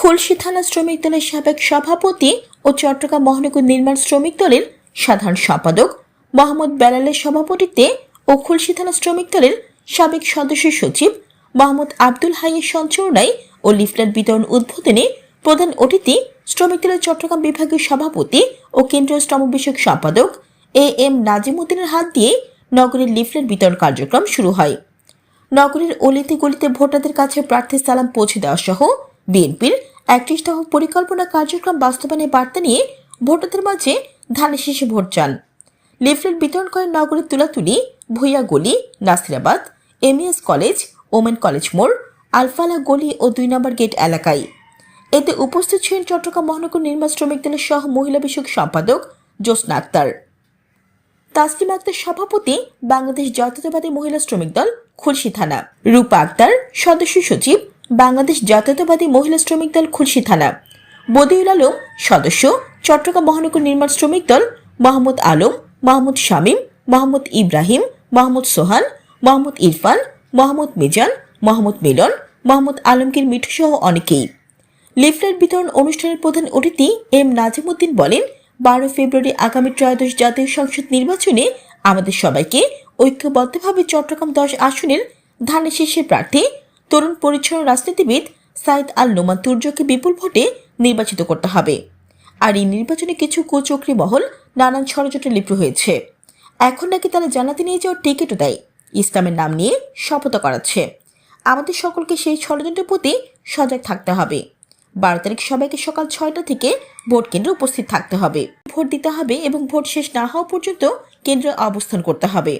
খুলশী থানা শ্রমিক দলের সাবেক সভাপতি ও চট্টগ্রাম মহানগর নির্মাণ শ্রমিক দলের সাধারণ সম্পাদক মোহাম্মদ বেলালের সভাপতিত্বে ও খুলশী থানা শ্রমিক দলের সাবেক সদস্য সচিব মোহাম্মদ আব্দুল হাইয়ের সঞ্চালনায় ও লিফলেট বিতরণ উদ্বোধনে প্রধান অতিথি শ্রমিক দলের চট্টগ্রাম বিভাগীয় সভাপতি ও কেন্দ্রীয় শ্রম বিষয়ক সম্পাদক এম নাজিমউদ্দিনের হাত দিয়ে নগরের লিফলেট বিতরণ কার্যক্রম শুরু হয়। নগরের অলিতে গলিতে ভোটারদের কাছে প্রার্থীর সালাম পৌঁছে দেওয়া সহ বিএনপির 31তম পরিকল্পনা কার্যক্রম বাস্তবায়নের বার্তা নিয়ে ভোটারদের মাঝে ধানের শীষে ভোট চান। লিফলেট বিতরণ করেন নগরের তুলাতুলি, ভুইয়া গলি, Nasirabad, MES college, women college মোড়, আলফালা গলি ও 2 নম্বর গেট এলাকায়। এতে উপস্থিত ছিলেন চট্টগ্রাম মহানগর নির্মাণ শ্রমিক দলের সহ মহিলা বিষয়ক সম্পাদক জোসনা আক্তার, তাসলিম আক্তার সভাপতি বাংলাদেশ জাতীয়তাবাদী মহিলা শ্রমিক দল খুলশী থানা, রূপা আক্তার সদস্য সচিব বাংলাদেশ জাতীয়তাবাদী মহিলা শ্রমিক দল খুলশী থানা, বদিউল আলম সদস্য চট্টগ্রাম মহানগর নির্মাণ শ্রমিক দল, মোহাম্মদ আলম, মোহাম্মদ শামীম, মোহাম্মদ ইব্রাহিম, মোহাম্মদ সোহান, মোহাম্মদ ইরফান, মোহাম্মদ মিজান, মোহাম্মদ মিলন, মোহাম্মদ আলমগীর মিঠু সহ অনেকেই। লিফলেট বিতরণ অনুষ্ঠানের প্রধান অতিথি এম নাজিমউদ্দিন বলেন, 12 ফেব্রুয়ারি আগামী ত্রয়োদশ জাতীয় সংসদ নির্বাচনে আমাদের সবাইকে ঐক্যবদ্ধভাবে চট্টগ্রাম 10 আসনের ধানের শীর্ষের প্রার্থী তরুণ পরিচ্ছন্ন রাজনীতিবিদ সাইদ আল নোমান তুর্যকে বিপুল ভোটে নির্বাচিত করতে হবে। আর এই নির্বাচনে কিছু কুচক্রী মহল নানান ষড়যন্ত্রে লিপ্ত হয়েছে। এখন নাকি তারা জানাতে নিয়ে যাওয়ার টিকিটও দেয়, ইসলামের নাম নিয়ে শপথ করাচ্ছে। আমাদের সকলকে সেই ষড়যন্ত্রের প্রতি সজাগ থাকতে হবে। 12 তারিখ সবাইকে সকাল 6টা থেকে ভোট কেন্দ্রে উপস্থিত থাকতে হবে, ভোট দিতে হবে এবং ভোট শেষ না হওয়া পর্যন্ত কেন্দ্রে অবস্থান করতে হবে।